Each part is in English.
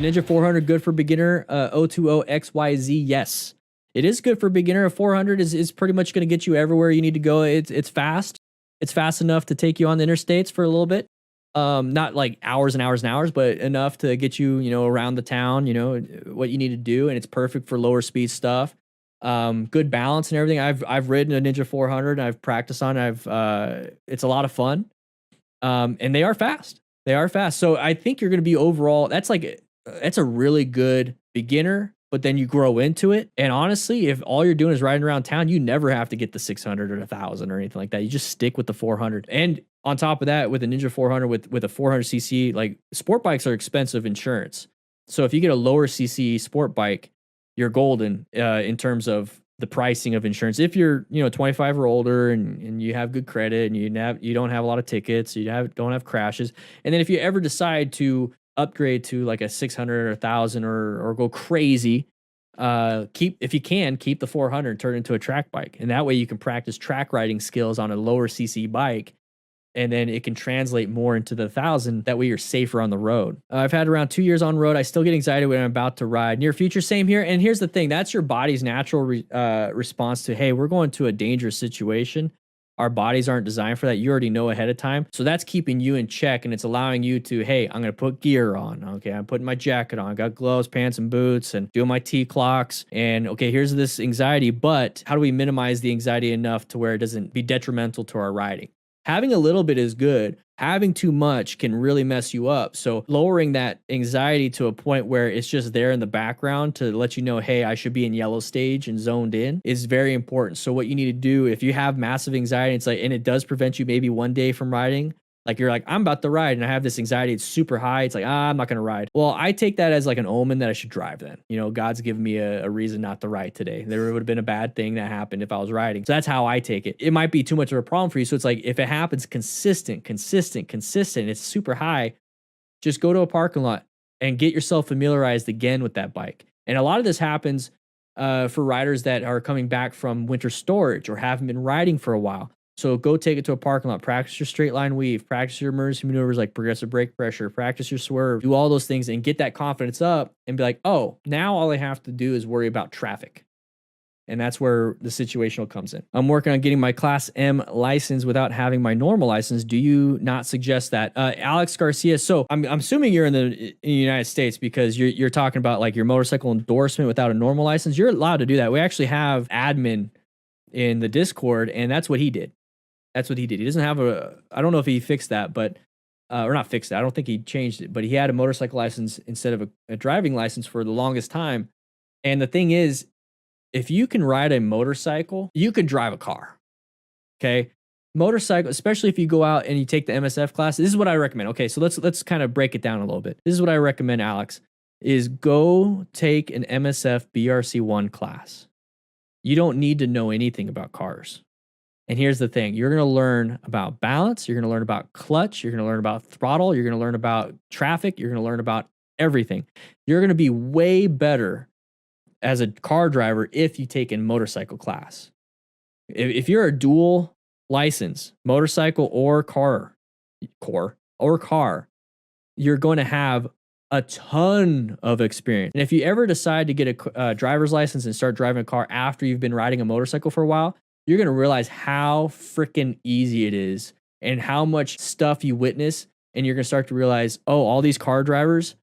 the Ninja 400 good for beginner? 020XYZ, yes. It is good for beginner. A 400 is pretty much going to get you everywhere you need to go. It's fast. It's fast enough to take you on the interstates for a little bit. Not like hours and hours and hours, but enough to get you, around the town, what you need to do. And it's perfect for lower speed stuff. Good balance and everything. I've ridden a Ninja 400 and I've practiced on it. It's a lot of fun. And they are fast. They are fast. So I think you're going to be overall, that's a really good beginner, but then you grow into it. And honestly, if all you're doing is riding around town, you never have to get the 600 or 1000 or anything like that. You just stick with the 400. And on top of that, with a Ninja 400, with a 400cc, like sport bikes are expensive insurance. So if you get a lower cc sport bike, you're golden in terms of the pricing of insurance. If you're 25 or older and you have good credit and you don't have a lot of tickets, don't have crashes, and then if you ever decide to upgrade to like a 600 or 1000 or go crazy, if you can keep the 400 and turn it into a track bike, and that way you can practice track riding skills on a lower cc bike, and then it can translate more into the 1000. That way you're safer on the road. I've had around 2 years on road. I still get anxiety when I'm about to ride. Near future, same here. And here's the thing, that's your body's natural response to, hey, we're going to a dangerous situation. Our bodies aren't designed for that. You already know ahead of time. So that's keeping you in check, and it's allowing you to, hey, I'm going to put gear on. Okay, I'm putting my jacket on. I got gloves, pants, and boots, and doing my T-clocks. And okay, here's this anxiety, but how do we minimize the anxiety enough to where it doesn't be detrimental to our riding? Having a little bit is good. Having too much can really mess you up. So lowering that anxiety to a point where it's just there in the background to let you know, hey, I should be in yellow stage and zoned in, is very important. So what you need to do, if you have massive anxiety, and it does prevent you maybe one day from riding, like you're like, I'm about to ride and I have this anxiety, it's super high. It's like, I'm not going to ride. Well, I take that as like an omen that I should drive then. God's given me a reason not to ride today. There would have been a bad thing that happened if I was riding. So that's how I take it. It might be too much of a problem for you. So it's like, if it happens consistent, it's super high, just go to a parking lot and get yourself familiarized again with that bike. And a lot of this happens for riders that are coming back from winter storage or haven't been riding for a while. So go take it to a parking lot, practice your straight line weave, practice your emergency maneuvers like progressive brake pressure, practice your swerve, do all those things and get that confidence up and be like, oh, now all I have to do is worry about traffic. And that's where the situational comes in. I'm working on getting my Class M license without having my normal license. Do you not suggest that? Alex Garcia, so I'm assuming you're in the United States because you're talking about like your motorcycle endorsement without a normal license. You're allowed to do that. We actually have admin in the Discord, and that's what he did. That's what he did. He doesn't have I don't know if he fixed that, but, or not fixed it. I don't think he changed it, but he had a motorcycle license instead of a driving license for the longest time. And the thing is, if you can ride a motorcycle, you can drive a car. Okay. Motorcycle, especially if you go out and you take the MSF class, this is what I recommend. Okay. So let's kind of break it down a little bit. This is what I recommend, Alex, is go take an MSF BRC1 class. You don't need to know anything about cars. And here's the thing, you're going to learn about balance, you're going to learn about clutch, you're going to learn about throttle, you're going to learn about traffic, you're going to learn about everything. You're going to be way better as a car driver if you take a motorcycle class. If you're a dual license, motorcycle or car, you're going to have a ton of experience. And if you ever decide to get a driver's license and start driving a car after you've been riding a motorcycle for a while, you're going to realize how freaking easy it is and how much stuff you witness. And you're going to start to realize, oh, all these car drivers,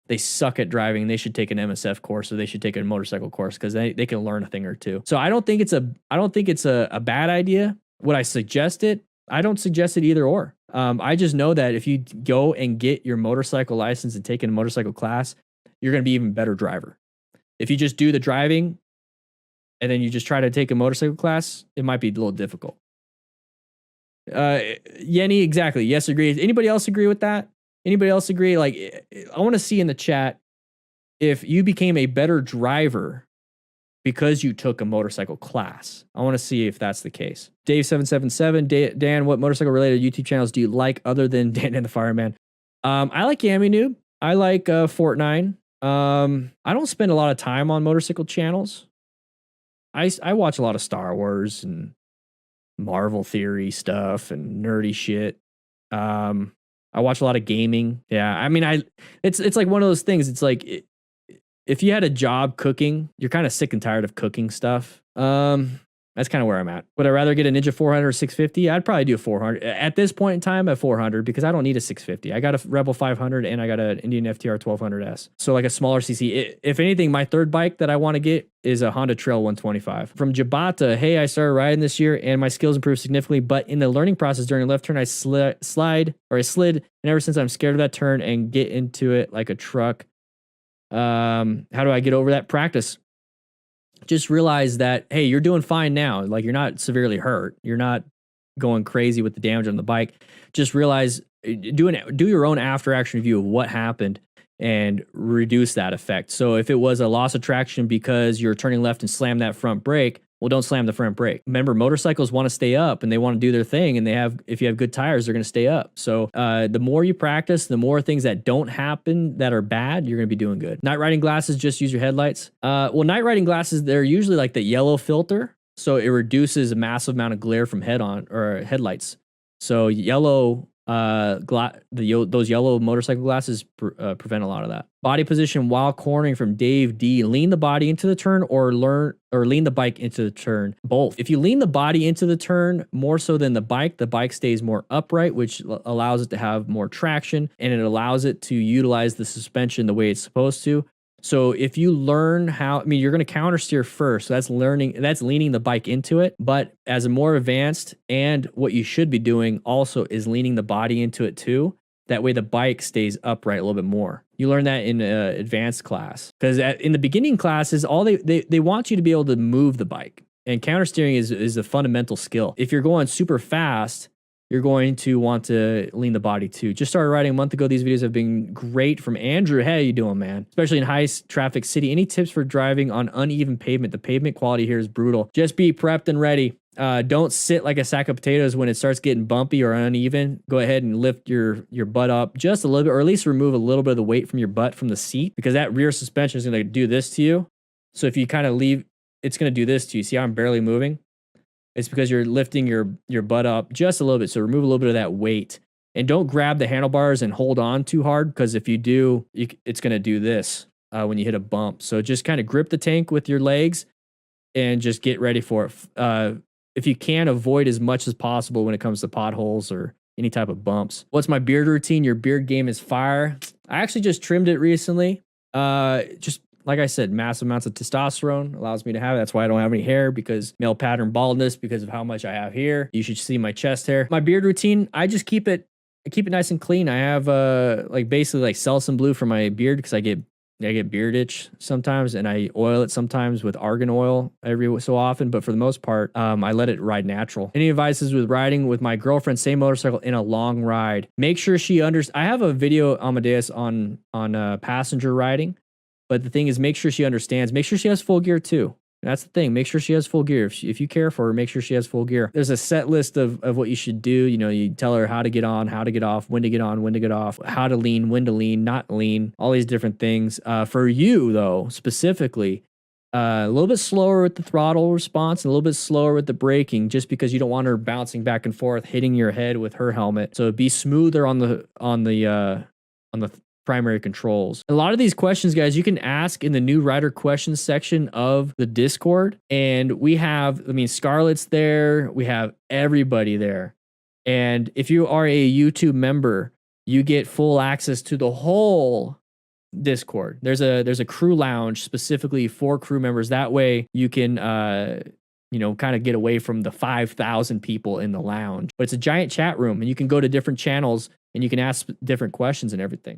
they suck at driving. They should take an MSF course or they should take a motorcycle course because they can learn a thing or two. So I don't think it's a bad idea. Would I suggest it? I don't suggest it either or. I just know that if you go and get your motorcycle license and take a motorcycle class, you're going to be an even better driver. If you just do the driving and then you just try to take a motorcycle class, it might be a little difficult. Yenny, exactly. Yes, agree. Anybody else agree with that? Anybody else agree? Like, I want to see in the chat if you became a better driver because you took a motorcycle class. I want to see if that's the case. Dave777, Dan, what motorcycle related YouTube channels do you like other than Dan and the Fireman? I like Yami Noob. I like Fortnite. I don't spend a lot of time on motorcycle channels. I watch a lot of Star Wars and Marvel theory stuff and nerdy shit. I watch a lot of gaming. Yeah, I mean, it's like one of those things. It's like if you had a job cooking, you're kind of sick and tired of cooking stuff. That's kind of where I'm at. Would I rather get a Ninja 400 or 650? I'd probably do a 400 at this point in time, at 400, because I don't need a 650. I got a Rebel 500 and I got an Indian FTR 1200S. So like a smaller CC. If anything, my third bike that I want to get is a Honda Trail 125. From Jabata, hey, I started riding this year and my skills improved significantly, but in the learning process during a left turn, I slid, and ever since I'm scared of that turn and get into it like a truck. How do I get over that? Practice. Just realize that, hey, you're doing fine now. Like, you're not severely hurt. You're not going crazy with the damage on the bike. Just realize, do your own after action review of what happened and reduce that effect. So if it was a loss of traction because you're turning left and slam that front brake, well, don't slam the front brake. Remember, motorcycles want to stay up and they want to do their thing, and if you have good tires, they're going to stay up. So the more you practice, the more things that don't happen that are bad, you're going to be doing good. Night riding glasses, just use your headlights. Well, night riding glasses, they're usually like the yellow filter, so it reduces a massive amount of glare from headlights. So yellow those yellow motorcycle glasses prevent a lot of that. Body position while cornering from Dave D. Lean the body into the turn or lean the bike into the turn. Both. If you lean the body into the turn more so than the bike stays more upright, which allows it to have more traction, and it allows it to utilize the suspension the way it's supposed to. So if you learn how, I mean, you're going to counter steer first. So that's leaning the bike into it. But as a more advanced, and what you should be doing also is leaning the body into it too. That way the bike stays upright a little bit more. You learn that in advanced class, because in the beginning classes, all they want you to be able to move the bike, and counter steering is a fundamental skill. If you're going super fast, you're going to want to lean the body too. Just started riding a month ago. These videos have been great. From Andrew. Hey, how you doing, man? Especially in high traffic city. Any tips for driving on uneven pavement? The pavement quality here is brutal. Just be prepped and ready. Don't sit like a sack of potatoes when it starts getting bumpy or uneven. Go ahead and lift your butt up just a little bit, or at least remove a little bit of the weight from your butt from the seat, because that rear suspension is going to do this to you. So if you kind of leave, it's going to do this to you. See how I'm barely moving? It's because you're lifting your butt up just a little bit. So remove a little bit of that weight, and don't grab the handlebars and hold on too hard, because if you do, it's going to do this when you hit a bump. So just kind of grip the tank with your legs and just get ready for it. If you can, avoid as much as possible when it comes to potholes or any type of bumps. What's my beard routine? Your beard game is fire. I actually just trimmed it recently. Just like I said, massive amounts of testosterone allows me to have it. That's why I don't have any hair, because male pattern baldness, because of how much I have here. You should see my chest hair. My beard routine, I just keep it nice and clean. I have basically like Selsun Blue for my beard, because I get beard itch sometimes, and I oil it sometimes with argan oil every so often. But for the most part, I let it ride natural. Any advices with riding with my girlfriend, same motorcycle, in a long ride? Make sure she I have a video, Amadeus, on passenger riding. But the thing is, make sure she understands. Make sure she has full gear too. That's the thing. Make sure she has full gear. If you care for her, make sure she has full gear. There's a set list of what you should do. You know, you tell her how to get on, how to get off, when to get on, when to get off, how to lean, when to lean, not lean, all these different things. For you, though, specifically, a little bit slower with the throttle response and a little bit slower with the braking, just because you don't want her bouncing back and forth, hitting your head with her helmet. So be smoother on the primary controls. A lot of these questions, guys, you can ask in the new rider questions section of the Discord. And we have, Scarlett's there. We have everybody there. And if you are a YouTube member, you get full access to the whole Discord. There's a crew lounge specifically for crew members. That way you can, kind of get away from the 5,000 people in the lounge. But it's a giant chat room, and you can go to different channels and you can ask different questions and everything.